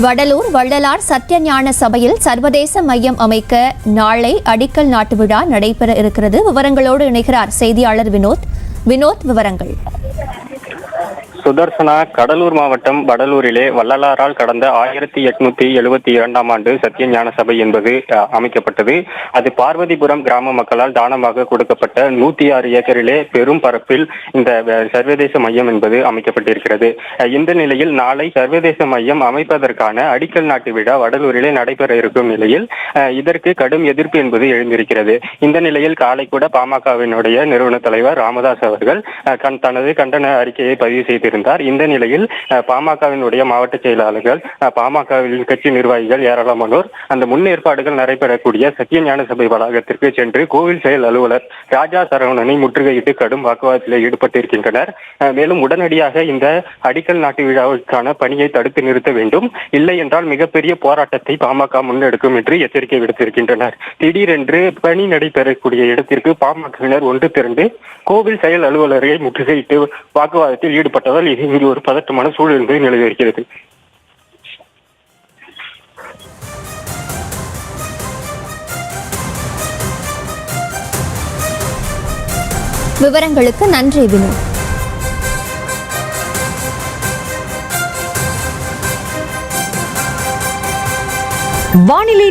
வடலூர் வள்ளலார் சத்தியஞான சபையில் சர்வதேச மையம் அமைக்க நாளை அடிக்கல் நாட்டு விழா நடைபெற இருக்கிறது. விவரங்களோடு இணைகிறார் செய்தியாளர் வினோத். விவரங்கள். சுதர்சனா, கடலூர் மாவட்டம் வடலூரிலே வள்ளலாரால் கடந்த 1872ஆம் ஆண்டு சத்தியஞான சபை என்பது அமைக்கப்பட்டது. அது பார்வதிபுரம் கிராம மக்களால் தானமாக கொடுக்கப்பட்ட 106 ஏக்கரிலே பெரும் பரப்பில் இந்த சர்வதேச மையம் என்பது அமைக்கப்பட்டிருக்கிறது. இந்த நிலையில் நாளை சர்வதேச மையம் அமைப்பதற்கான அடிக்கல் நாட்டு விழா வடலூரிலே நடைபெற இருக்கும் நிலையில் இதற்கு கடும் எதிர்ப்பு என்பது எழுந்திருக்கிறது. இந்த நிலையில் காலை கூட பாமகவினுடைய நிறுவன தலைவர் ராமதாஸ் அவர்கள் தனது கண்டன அறிக்கையை பதிவு செய்திருந்தார். இந்த நிலையில் பாமகவினுடைய மாவட்ட செயலாளர்கள், பாமகவில் கட்சி நிர்வாகிகள் ஏராளமானோர் அந்த முன்னேற்பாடுகள் நடைபெறக்கூடிய சத்தியஞான சபை வளாகத்திற்கு சென்று கோவில் செயல் அலுவலர் ராஜா சரவணனை முற்றுகையிட்டு கடும் வாக்குவாதத்தில் ஈடுபட்டிருக்கின்றனர். மேலும் உடனடியாக இந்த அடிக்கல் நாட்டு விழாவுக்கான பணியை தடுத்து நிறுத்த வேண்டும், இல்லை என்றால் மிகப்பெரிய போராட்டத்தை பாமக முன்னெடுக்கும் என்று எச்சரிக்கை விடுத்திருக்கின்றனர். திடீரென்று பணி நடைபெறக்கூடிய இடத்திற்கு பாமகவினர் ஒன்று திரண்டு கோவில் செயல் அலுவலரை முற்றுகையிட்டு வாக்குவாதத்தில் ஈடுபட்டதால் இங்கு ஒரு பதட்டமான சூழல் என்பது நிலவிருக்கிறது. விவரங்களுக்கு நன்றி வினோத். வானிலை